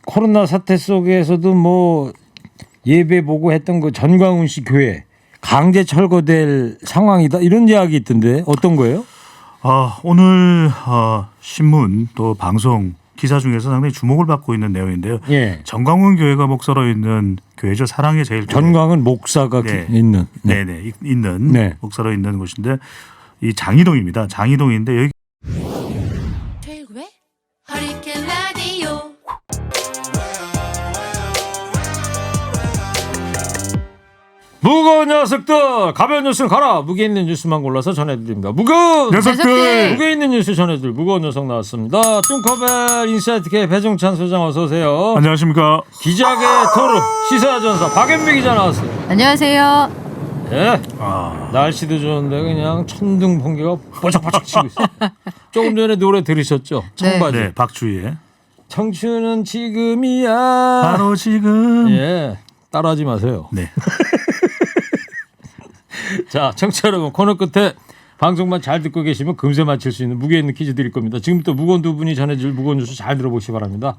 코로나 사태 속에서도 뭐 예배 보고 했던 그 전광훈 씨 교회 강제 철거될 상황이다 이런 이야기 있던데 어떤 거예요? 오늘 신문 또 방송 기사 중에서 상당히 주목을 받고 있는 내용인데요. 예. 전광훈 교회가 목사로 있는 교회죠. 사랑의 제일 교회. 전광훈 목사가 있는. 네네 있는 네. 목사로 있는 곳인데 이 장이동입니다. 장이동인데 여기 최고의 허리케인 라디오. 무거운 녀석들 가벼운 뉴스는 가라. 무게 있는 뉴스만 골라서 전해드립니다. 무거운 녀석들 무게 있는 뉴스 전해드릴 무거운 녀석 나왔습니다. 뚱커벨 인사이트K 배종찬 소장 어서 오세요. 안녕하십니까. 기자계 토르 시사전사 박연미 기자 나왔어요. 안녕하세요. 예. 날씨도 좋은데 그냥 천둥 번개가 뽀짝뽀짝 치고 있어요. 조금 전에 노래 들으셨죠? 청바지. 네, 박주희의 청춘은 지금이야. 바로 지금. 예. 따라하지 마세요. 네. 자, 청취자 여러분 코너 끝에 방송만 잘 듣고 계시면 금세 맞힐 수 있는 무게 있는 퀴즈 드릴 겁니다. 지금부터 무거운 두 분이 전해줄 무거운 뉴스 잘 들어보시기 바랍니다.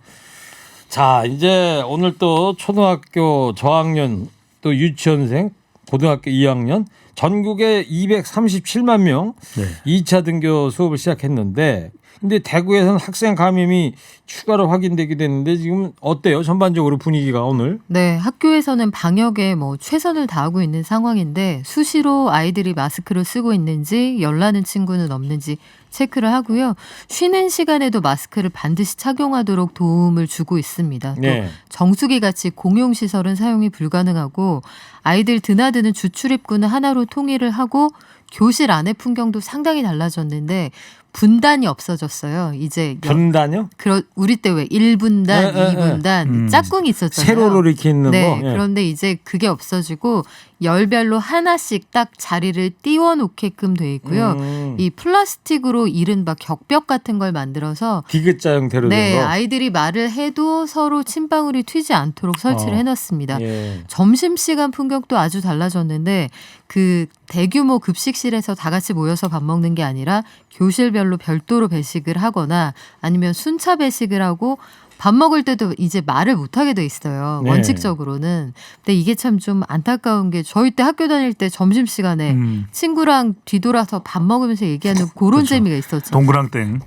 자, 이제 오늘 또 초등학교 저학년 또 유치원생 고등학교 2학년 전국에 237만 명 네. 2차 등교 수업을 시작했는데 근데 대구에서는 학생 감염이 추가로 확인되기도 했는데 지금 어때요? 전반적으로 분위기가 오늘? 네, 학교에서는 방역에 최선을 다하고 있는 상황인데 수시로 아이들이 마스크를 쓰고 있는지 열나는 친구는 없는지 체크를 하고요. 쉬는 시간에도 마스크를 반드시 착용하도록 도움을 주고 있습니다. 또 네. 정수기 같이 공용시설은 사용이 불가능하고 아이들 드나드는 주출입구는 하나로 통일을 하고 교실 안의 풍경도 상당히 달라졌는데 분단이 없어졌어요. 이제 분단요? 우리 때 왜 1분단, 네, 네, 2분단 짝꿍이 있었잖아요. 세로로 이렇게 있는 네, 거. 예. 그런데 이제 그게 없어지고 열별로 하나씩 딱 자리를 띄워놓게끔 돼 있고요. 이 플라스틱으로 이른바 격벽 같은 걸 만들어서 디귿자 형태로 된 네, 거. 아이들이 말을 해도 서로 침방울이 튀지 않도록 설치를 해놨습니다. 예. 점심시간 풍경도 아주 달라졌는데 그 대규모 급식실에서 다 같이 모여서 밥 먹는 게 아니라 교실별로 별도로 배식을 하거나 아니면 순차 배식을 하고 밥 먹을 때도 이제 말을 못하게 돼 있어요. 네. 원칙적으로는. 근데 이게 참 좀 안타까운 게 저희 때 학교 다닐 때 점심시간에 친구랑 뒤돌아서 밥 먹으면서 얘기하는 그런 그렇죠. 재미가 있었죠. 동그랑땡.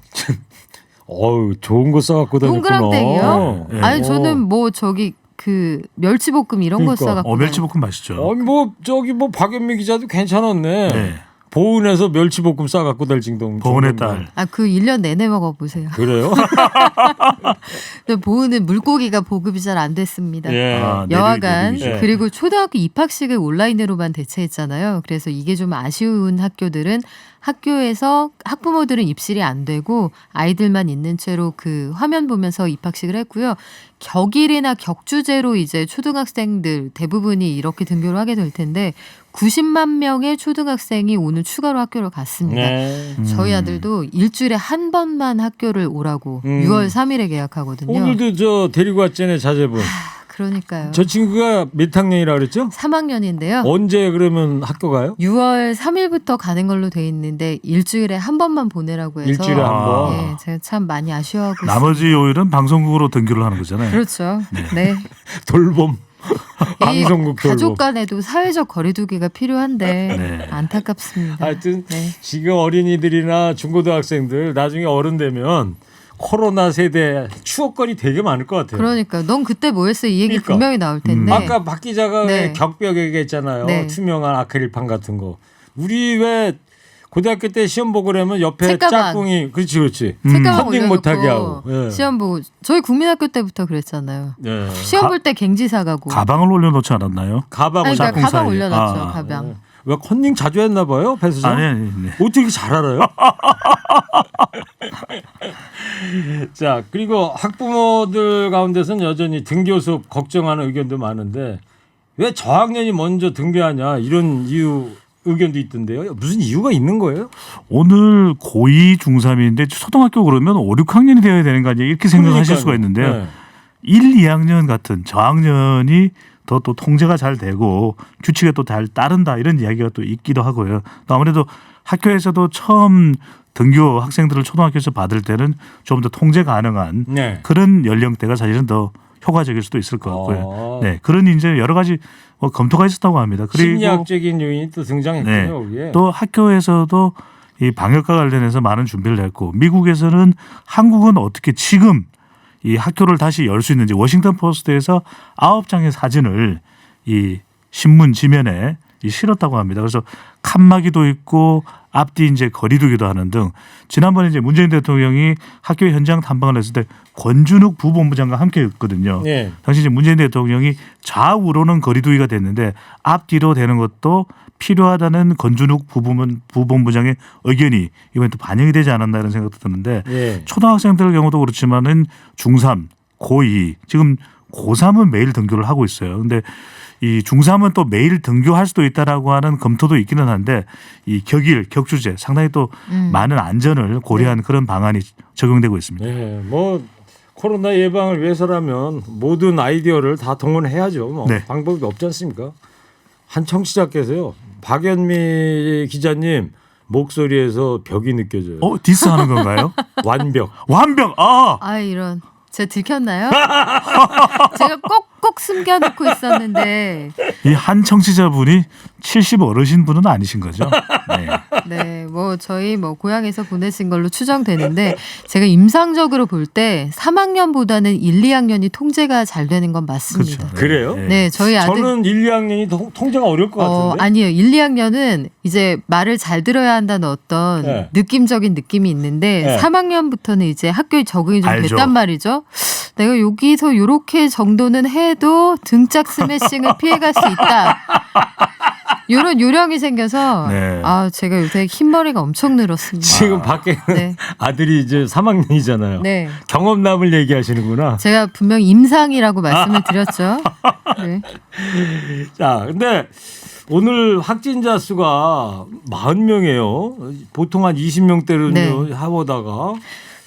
어우, 좋은 거 써갖고 다녔구나. 동그랑땡이요? 네. 아니 저는 그 멸치볶음 이런 거 그러니까. 써갖고 멸치볶음 맛있죠. 아니 박연미 기자도 괜찮았네. 네. 보은에서 멸치볶음 싸갖고 될 정도. 보은의 딸. 그 1년 내내 먹어보세요. 그래요? 근데 보은은 물고기가 보급이 잘 안 됐습니다. 예. 여하간 내리비죠. 그리고 초등학교 입학식을 온라인으로만 대체했잖아요. 그래서 이게 좀 아쉬운 학교들은 학교에서 학부모들은 입실이 안 되고 아이들만 있는 채로 그 화면 보면서 입학식을 했고요. 격일이나 격주제로 이제 초등학생들 대부분이 이렇게 등교를 하게 될 텐데 90만 명의 초등학생이 오늘 추가로 학교를 갔습니다. 네. 저희 아들도 일주일에 한 번만 학교를 오라고 6월 3일에 계약하거든요. 오늘도 저 데리고 왔잖아요, 자제분. 그러니까요. 저 친구가 몇 학년이라 그랬죠? 3학년인데요. 언제 그러면 학교 가요? 6월 3일부터 가는 걸로 돼 있는데 일주일에 한 번만 보내라고 해서 일주일에 한 번. 네, 제가 참 많이 아쉬워하고 있습니다. 나머지 요일은 방송국으로 등교를 하는 거잖아요. 그렇죠. 네. 돌봄. 이 방송국 돌봄. 가족 간에도 사회적 거리두기가 필요한데 네. 안타깝습니다. 하여튼 네. 지금 어린이들이나 중고등학생들 나중에 어른 되면 코로나 세대 추억거리 되게 많을 것 같아요. 그러니까 넌 그때 뭐 했어? 이 얘기 그러니까. 분명히 나올 텐데. 아까 박 기자가 네. 왜 격벽 얘기했잖아요. 네. 투명한 아크릴판 같은 거. 우리 왜 고등학교 때 시험 보고 그러면 옆에 책가방. 짝꿍이 그렇지. 책가방 컨닝 올려놓고 못하게 하고. 예. 시험 보고 저희 국민학교 때부터 그랬잖아요. 네. 시험 볼 때 갱지 사가고. 가방을 올려놓지 않았나요? 가방 아니, 그러니까 짝꿍 가방 사이에. 올려놨죠. 아. 가방. 왜 컨닝 자주 했나 봐요, 배 수장? 아니. 네. 어떻게 이렇게 잘 알아요? 자, 그리고 학부모들 가운데서는 여전히 등교 수업 걱정하는 의견도 많은데 왜 저학년이 먼저 등교하냐 이런 이유 의견도 있던데요. 무슨 이유가 있는 거예요? 오늘 고2 중3인데 초등학교 그러면 5, 6학년이 되어야 되는 거 아니에요? 이렇게 생각하실 그러니까요. 수가 있는데요. 네. 1, 2학년 같은 저학년이 더 또 통제가 잘 되고 규칙에 또 잘 따른다 이런 이야기가 또 있기도 하고요. 또 아무래도 학교에서도 처음 등교 학생들을 초등학교에서 받을 때는 좀 더 통제 가능한 네. 그런 연령대가 사실은 더 효과적일 수도 있을 것 같고요. 아. 네, 그런 이제 여러 가지 검토가 있었다고 합니다. 그리고 심리학적인 요인이 또 등장했군요. 네, 거기에. 또 학교에서도 이 방역과 관련해서 많은 준비를 했고 미국에서는 한국은 어떻게 지금 이 학교를 다시 열 수 있는지 워싱턴 포스트에서 9장의 사진을 이 신문 지면에 실었다고 합니다. 그래서 칸막이도 있고 앞뒤 이제 거리두기도 하는 등 지난번에 이제 문재인 대통령이 학교 현장 탐방을 했을 때 권준욱 부본부장과 함께했거든요. 네. 당시 이제 문재인 대통령이 좌우로는 거리두기가 됐는데 앞뒤로 되는 것도 필요하다는 권준욱 부본부장의 의견이 이번에 또 반영이 되지 않았나 이런 생각도 드는데 예. 초등학생들 경우도 그렇지만은 중3, 고2 지금 고3은 매일 등교를 하고 있어요. 근데 이 중3은 또 매일 등교할 수도 있다라고 하는 검토도 있기는 한데 이 격일, 격주제 상당히 또 많은 안전을 고려한 그런 방안이 적용되고 있습니다. 네, 뭐 코로나 예방을 위해서라면 모든 아이디어를 다 동원해야죠. 뭐 네. 방법이 없지 않습니까? 한 청취자께서요. 박연미 기자님 목소리에서 벽이 느껴져요. 디스하는 건가요? 완벽. 완벽. 아 이런 제가 들켰나요? 제가 꼭꼭 숨겨놓고 있었는데 이 한 청취자분이 70 어르신 분은 아니신 거죠? 네. 네, 뭐 저희 뭐 고향에서 보내신 걸로 추정되는데 제가 임상적으로 볼 때 3학년보다는 1, 2학년이 통제가 잘 되는 건 맞습니다. 그렇죠. 그래요? 네, 저희 아들 저는 1, 2학년이 통제가 어려울 것 같은데. 아니에요. 1, 2학년은 이제 말을 잘 들어야 한다는 어떤 네. 느낌적인 느낌이 있는데 네. 3학년부터는 이제 학교에 적응이 좀 알죠. 됐단 말이죠. 내가 여기서 요렇게 정도는 해도 등짝 스매싱을 피해갈 수 있다. 이런 요령이 생겨서 네. 제가 요새 흰머리가 엄청 늘었습니다. 지금 밖에 네. 아들이 이제 3학년이잖아요. 네. 경험담을 얘기하시는구나. 제가 분명 임상이라고 말씀을 드렸죠. 네. 자, 근데 오늘 확진자 수가 40명이에요. 보통 한 20명대로 네. 해보다가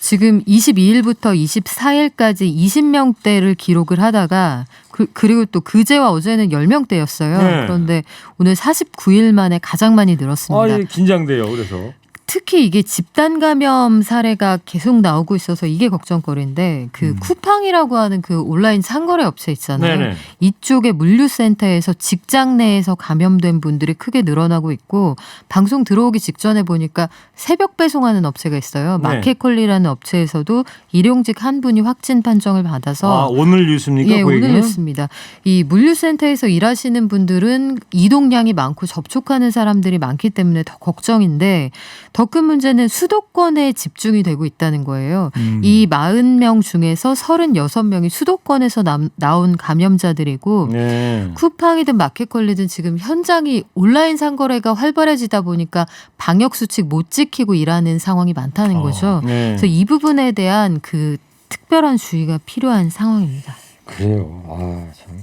지금 22일부터 24일까지 20명대를 기록을 하다가 그리고 또 그제와 어제는 10명대였어요. 네. 그런데 오늘 49일 만에 가장 많이 늘었습니다. 긴장돼요. 그래서. 특히 이게 집단 감염 사례가 계속 나오고 있어서 이게 걱정거리인데 그 쿠팡이라고 하는 그 온라인 상거래 업체 있잖아요. 네네. 이쪽의 물류센터에서 직장 내에서 감염된 분들이 크게 늘어나고 있고 방송 들어오기 직전에 보니까 새벽 배송하는 업체가 있어요. 네. 마켓컬리라는 업체에서도 일용직 한 분이 확진 판정을 받아서 오늘 뉴스입니까? 예, 그 오늘 얘기는? 뉴스입니다. 이 물류센터에서 일하시는 분들은 이동량이 많고 접촉하는 사람들이 많기 때문에 더 걱정인데 더 큰 문제는 수도권에 집중이 되고 있다는 거예요. 이 40명 중에서 36명이 수도권에서 나온 감염자들이고 네. 쿠팡이든 마켓컬리든 지금 현장이 온라인 상거래가 활발해지다 보니까 방역 수칙 못 지키고 일하는 상황이 많다는 거죠. 네. 그래서 이 부분에 대한 그 특별한 주의가 필요한 상황입니다. 그래요. 참.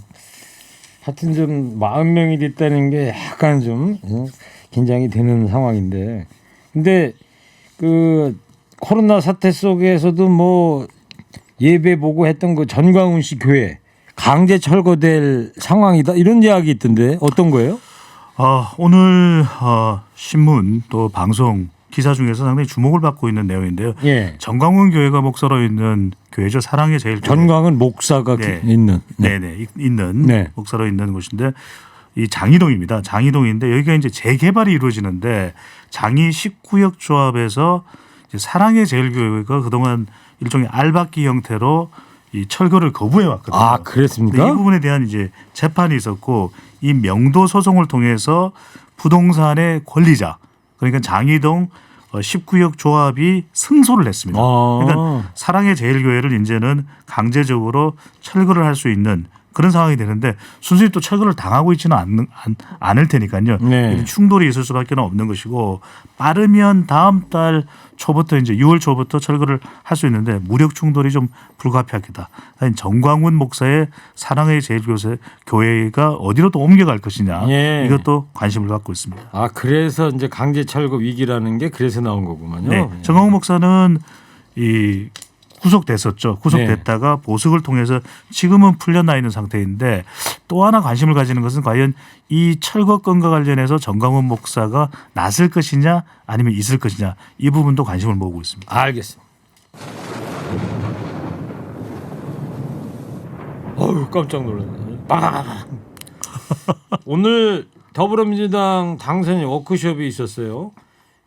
하여튼 좀 40명이 됐다는 게 약간 좀 긴장이 되는 상황인데. 근데 그 코로나 사태 속에서도 뭐 예배 보고 했던 그 전광훈 씨 교회 강제 철거될 상황이다 이런 이야기 있던데 어떤 거예요? 오늘 신문 또 방송 기사 중에서 상당히 주목을 받고 있는 내용인데요. 예. 전광훈 교회가 목사로 있는 교회죠. 사랑의 제일 교회. 전광훈 목사가 네. 있는. 있는 네. 목사로 있는 곳인데 이 장이동입니다. 장이동인데 여기가 이제 재개발이 이루어지는데 장이 19역 조합에서 이제 사랑의 제일교회가 그동안 일종의 알박기 형태로 이 철거를 거부해 왔거든요. 그랬습니까? 이 부분에 대한 이제 재판이 있었고 이 명도 소송을 통해서 부동산의 권리자 그러니까 장이동 19역 조합이 승소를 했습니다. 그러니까 사랑의 제일교회를 이제는 강제적으로 철거를 할 수 있는 그런 상황이 되는데 순순히 또 철거를 당하고 있지는 않을 테니까요. 네. 이런 충돌이 있을 수밖에 없는 것이고 빠르면 다음 달 초부터 이제 6월 초부터 철거를 할 수 있는데 무력 충돌이 좀 불가피하겠다. 정광훈 목사의 사랑의 제일교회가 어디로 또 옮겨갈 것이냐. 예. 이것도 관심을 갖고 있습니다. 그래서 이제 강제 철거 위기라는 게 그래서 나온 거구만요. 네. 정광훈 목사는 이 구속됐었죠. 구속됐다가 보석을 통해서 지금은 풀려나 있는 상태인데 또 하나 관심을 가지는 것은 과연 이 철거 건과 관련해서 정광훈 목사가 나설 것이냐 아니면 있을 것이냐 이 부분도 관심을 모으고 있습니다. 알겠습니다. 어휴 깜짝 놀랐네. 빵. 오늘 더불어민주당 당선인 워크숍이 있었어요.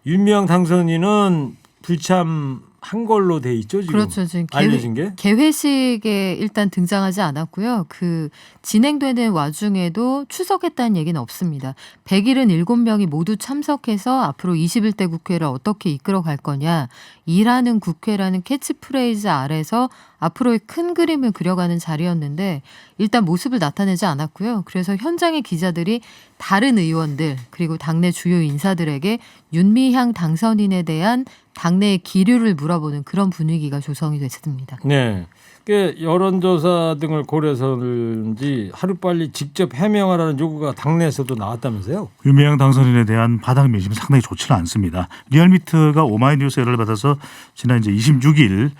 윤미향 당선인은 불참한 걸로 돼 있죠 지금. 그렇죠. 지금 알려진 게. 개회식에 일단 등장하지 않았고요. 그 진행되는 와중에도 출석했다는 얘기는 없습니다. 177명이 모두 참석해서 앞으로 21대 국회를 어떻게 이끌어갈 거냐. 일하는 국회라는 캐치프레이즈 아래서 앞으로의 큰 그림을 그려가는 자리였는데 일단 모습을 나타내지 않았고요. 그래서 현장의 기자들이 다른 의원들 그리고 당내 주요 인사들에게 윤미향 당선인에 대한 당내의 기류를 물어보는 그런 분위기가 조성이 됐습니다. 네. 그 여론조사 등을 고려해서인지 하루빨리 직접 해명하라는 요구가 당내에서도 나왔다면서요? 윤미향 당선인에 대한 바닥 민심이 상당히 좋지는 않습니다. 리얼미터가 오마이뉴스 예를 받아서 지난 이제 26일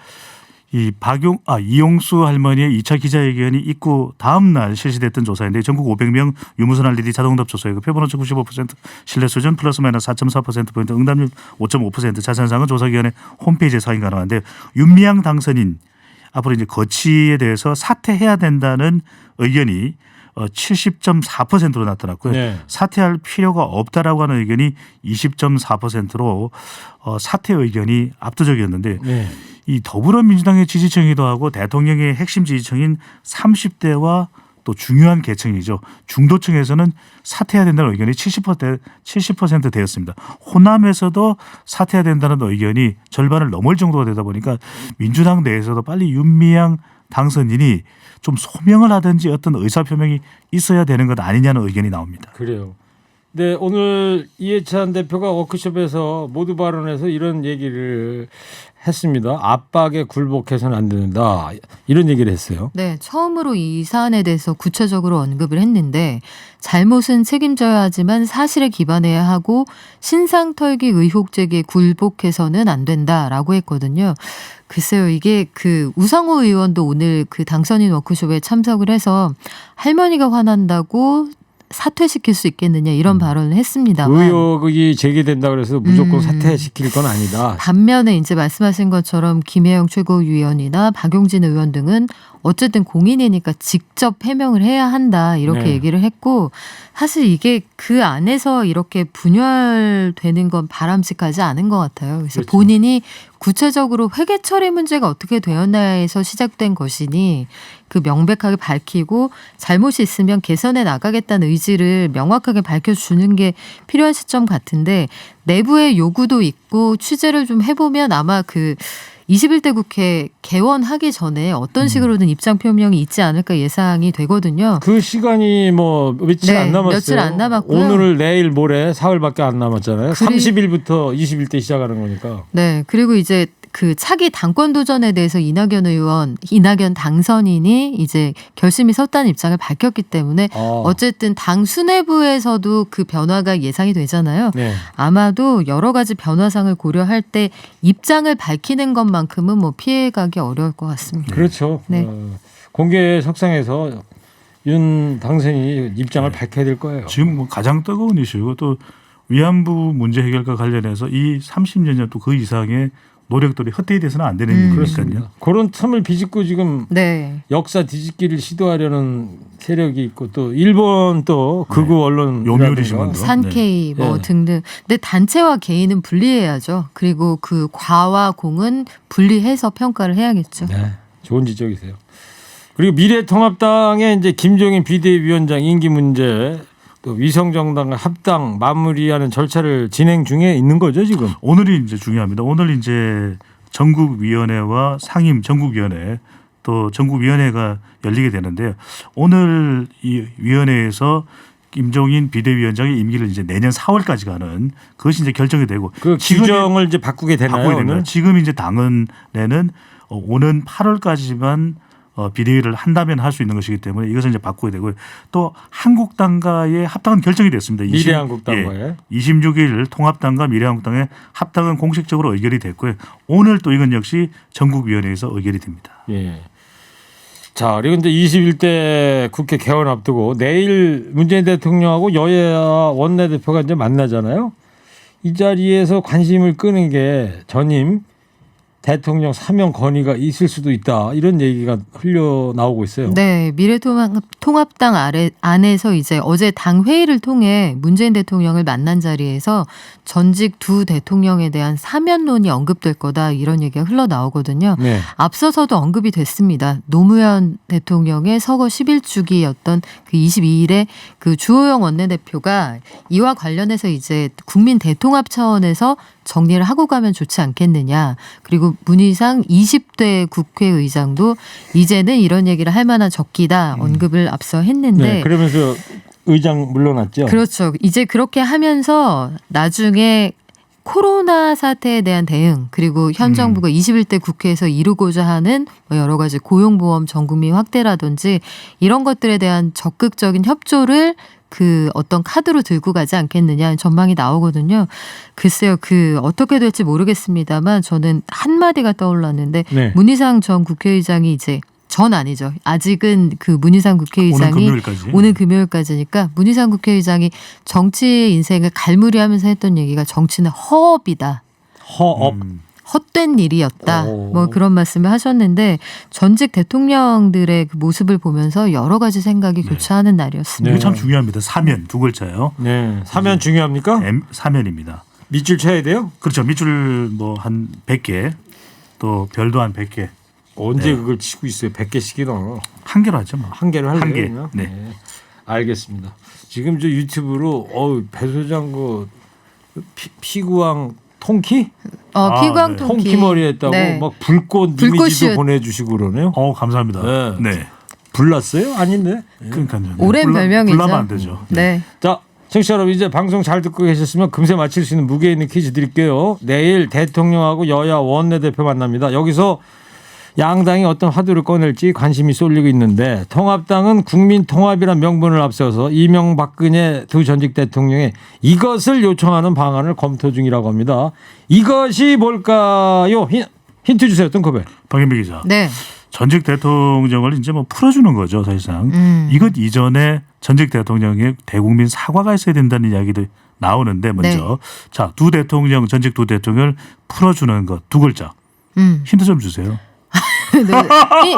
이 이용수 할머니의 2차 기자회견이 있고 다음 날 실시됐던 조사인데 전국 500명 유무선 RDD 자동응답 조사이고 표본 오차 95% 신뢰 수준 플러스 마이너스 4.4%포인트 응답률 5.5% 자세한 사항은 조사기관의 홈페이지에서 확인 가능한데 윤미향 당선인 앞으로 이제 거치에 대해서 사퇴해야 된다는 의견이 70.4%로 나타났고요. 네. 사퇴할 필요가 없다라고 하는 의견이 20.4%로 사퇴 의견이 압도적이었는데 네. 이 더불어민주당의 지지층이기도 하고 대통령의 핵심 지지층인 30대와 또 중요한 계층이죠. 중도층에서는 사퇴해야 된다는 의견이 70% 되었습니다. 호남에서도 사퇴해야 된다는 의견이 절반을 넘을 정도가 되다 보니까 민주당 내에서도 빨리 윤미향 당선인이 좀 소명을 하든지 어떤 의사표명이 있어야 되는 것 아니냐는 의견이 나옵니다. 그래요. 네, 오늘 이해찬 대표가 워크숍에서 모두 발언해서 이런 얘기를 했습니다. 압박에 굴복해서는 안 된다. 이런 얘기를 했어요. 네, 처음으로 이 사안에 대해서 구체적으로 언급을 했는데 잘못은 책임져야 하지만 사실에 기반해야 하고 신상털기 의혹 제기에 굴복해서는 안 된다라고 했거든요. 글쎄요, 이게 그 우상호 의원도 오늘 그 당선인 워크숍에 참석을 해서 할머니가 화난다고 사퇴시킬 수 있겠느냐 이런 발언을 했습니다만 의혹이 제기된다 그래서 무조건 사퇴시킬 건 아니다. 반면에 이제 말씀하신 것처럼 김혜영 최고위원이나 박용진 의원 등은 어쨌든 공인이니까 직접 해명을 해야 한다 이렇게 네. 얘기를 했고 사실 이게 그 안에서 이렇게 분열되는 건 바람직하지 않은 것 같아요. 그래서 그렇죠. 본인이 구체적으로 회계 처리 문제가 어떻게 되었나에서 시작된 것이니 그 명백하게 밝히고 잘못이 있으면 개선해 나가겠다는 의지를 명확하게 밝혀주는 게 필요한 시점 같은데 내부의 요구도 있고 취재를 좀 해보면 아마 그 21대 국회 개원하기 전에 어떤 식으로든 입장 표명이 있지 않을까 예상이 되거든요. 그 시간이 뭐 며칠 네, 안 남았어요. 며칠 안 남았고요. 오늘 내일 모레 사흘밖에 안 남았잖아요. 30일부터 20일 때 시작하는 거니까. 네, 그리고 이제 그 차기 당권 도전에 대해서 이낙연 당선인이 이제 결심이 섰다는 입장을 밝혔기 때문에 어쨌든 당 수뇌부에서도 그 변화가 예상이 되잖아요. 네. 아마도 여러 가지 변화상을 고려할 때 입장을 밝히는 것만큼은 뭐 피해가기 어려울 것 같습니다. 그렇죠. 네. 공개 석상에서 윤 당선인이 입장을 밝혀야 될 거예요. 지금 뭐 가장 뜨거운 이슈고 또 위안부 문제 해결과 관련해서 이 30년 또 그 이상의 노력들이 헛되이 돼서는 안 되는 일이니까요. 그렇습니다. 그런 틈을 비집고 지금 네. 역사 뒤집기를 시도하려는 세력이 있고 또 일본 또 극우 언론 요미우리 신문도. 산케이 뭐 네. 등등. 근데 단체와 개인은 분리해야죠. 그리고 그 과와 공은 분리해서 평가를 해야겠죠. 네, 좋은 지적이세요. 그리고 미래통합당의 이제 김종인 비대위원장 임기 문제 또 위성정당과 합당 마무리하는 절차를 진행 중에 있는 거죠 지금. 오늘이 이제 중요합니다. 오늘 이제 전국위원회와 상임 전국위원회 또 전국위원회가 열리게 되는데요. 오늘 이 위원회에서 김종인 비대위원장의 임기를 이제 내년 4월까지 가는 그것이 이제 결정이 되고 그 규정을 이제 바꾸게 되나요? 바꿔야 됩니다. 오늘? 지금 이제 당헌에는 오는 8월까지만 비대위를 한다면 할 수 있는 것이기 때문에 이것을 이제 바꿔야 되고요. 또 한국당과의 합당은 결정이 됐습니다. 미래한국당과의 26일 통합당과 미래한국당의 합당은 공식적으로 의결이 됐고요. 오늘 또 이건 역시 전국위원회에서 의결이 됩니다. 예. 자, 그리고 이제 21대 국회 개원 앞두고 내일 문재인 대통령하고 여야 원내대표가 이제 만나잖아요. 이 자리에서 관심을 끄는 게 전임 대통령 사면 건의가 있을 수도 있다. 이런 얘기가 흘러나오고 있어요. 네, 미래통합당 안에서 이제 어제 당 회의를 통해 문재인 대통령을 만난 자리에서 전직 두 대통령에 대한 사면론이 언급될 거다 이런 얘기가 흘러나오거든요. 네. 앞서서도 언급이 됐습니다. 노무현 대통령의 서거 11주기였던 그 22일에 그 주호영 원내대표가 이와 관련해서 이제 국민 대통합 차원에서 정리를 하고 가면 좋지 않겠느냐. 그리고 문희상 20대 국회의장도 이제는 이런 얘기를 할 만한 적기다 언급을 앞서 했는데 네. 그러면서 의장 물러났죠. 그렇죠. 이제 그렇게 하면서 나중에 코로나 사태에 대한 대응 그리고 현 정부가 21대 국회에서 이루고자 하는 뭐 여러 가지 고용보험 전국민 확대라든지 이런 것들에 대한 적극적인 협조를 그 어떤 카드로 들고 가지 않겠느냐 전망이 나오거든요. 글쎄요. 그 어떻게 될지 모르겠습니다만 저는 한마디가 떠올랐는데 네. 문희상 전 국회의장이 이제 전 아니죠. 아직은 그 문희상 국회의장이 오는 금요일까지니까 문희상 국회의장이 정치 인생을 갈무리하면서 했던 얘기가 정치는 허업이다. 허업. 헛된 일이었다. 오. 뭐 그런 말씀을 하셨는데 전직 대통령들의 그 모습을 보면서 여러 가지 생각이 교차하는 날이었습니다. 이게 참 중요합니다. 사면 두 글자예요. 네. 사면 중요합니까? 사면입니다. 밑줄 쳐야 돼요? 그렇죠. 밑줄 뭐 한 100개 또 별도 한 100개. 언제 네. 그걸 치고 있어요? 100개씩이나. 한 개로 하죠. 뭐. 한 개를 할래요? 한 개. 그러면? 네. 알겠습니다. 지금 저 유튜브로 배 소장 그 피구왕 통키? 피광 네. 통키. 통키 머리 했다고 네. 막 불꽃 불꽃이요. 이미지도 보내주시고 그러네요. 감사합니다. 네. 네. 불났어요? 아닌데? 그러니까요. 오랜 별명이죠. 불나면 안 되죠. 네. 자, 청취자 여러분 이제 방송 잘 듣고 계셨으면 금세 맞힐 수 있는 무게 있는 퀴즈 드릴게요. 내일 대통령하고 여야 원내대표 만납니다. 여기서 양당이 어떤 화두를 꺼낼지 관심이 쏠리고 있는데 통합당은 국민통합이란 명분을 앞세워서 이명박근혜 두 전직 대통령의 이것을 요청하는 방안을 검토 중이라고 합니다. 이것이 뭘까요? 힌트 주세요. 뜬커벨. 박인배 기자. 네. 전직 대통령을 이제 뭐 풀어주는 거죠, 사실상. 이것 이전에 전직 대통령의 대국민 사과가 있어야 된다는 이야기도 나오는데 먼저 자, 전직 두 대통령을 풀어주는 것 두 글자. 힌트 좀 주세요. 네.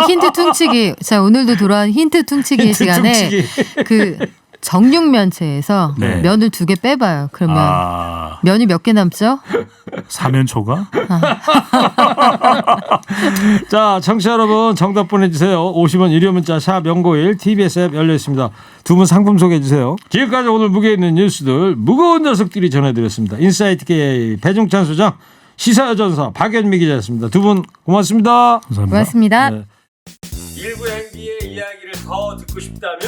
힌트 퉁치기. 자, 오늘도 돌아온 힌트 퉁치기 힌트 시간에 퉁치기. 그 정육면체에서 네. 면을 2개 빼봐요. 그러면 면이 몇 개 남죠? 사면초가? 자, 청취자 여러분 정답 보내주세요. 50원 유료 문자 샵 0951 TBS 앱 열려 있습니다. 두 분 상품 소개해 주세요. 지금까지 오늘 무게 있는 뉴스들 무거운 녀석들이 전해드렸습니다. 인사이트 K 배종찬 소장 시사여전사 박연미 기자였습니다. 두 분 고맙습니다. 감사합니다. 고맙습니다. 네. 일부 행기의 이야기를 더 듣고 싶다면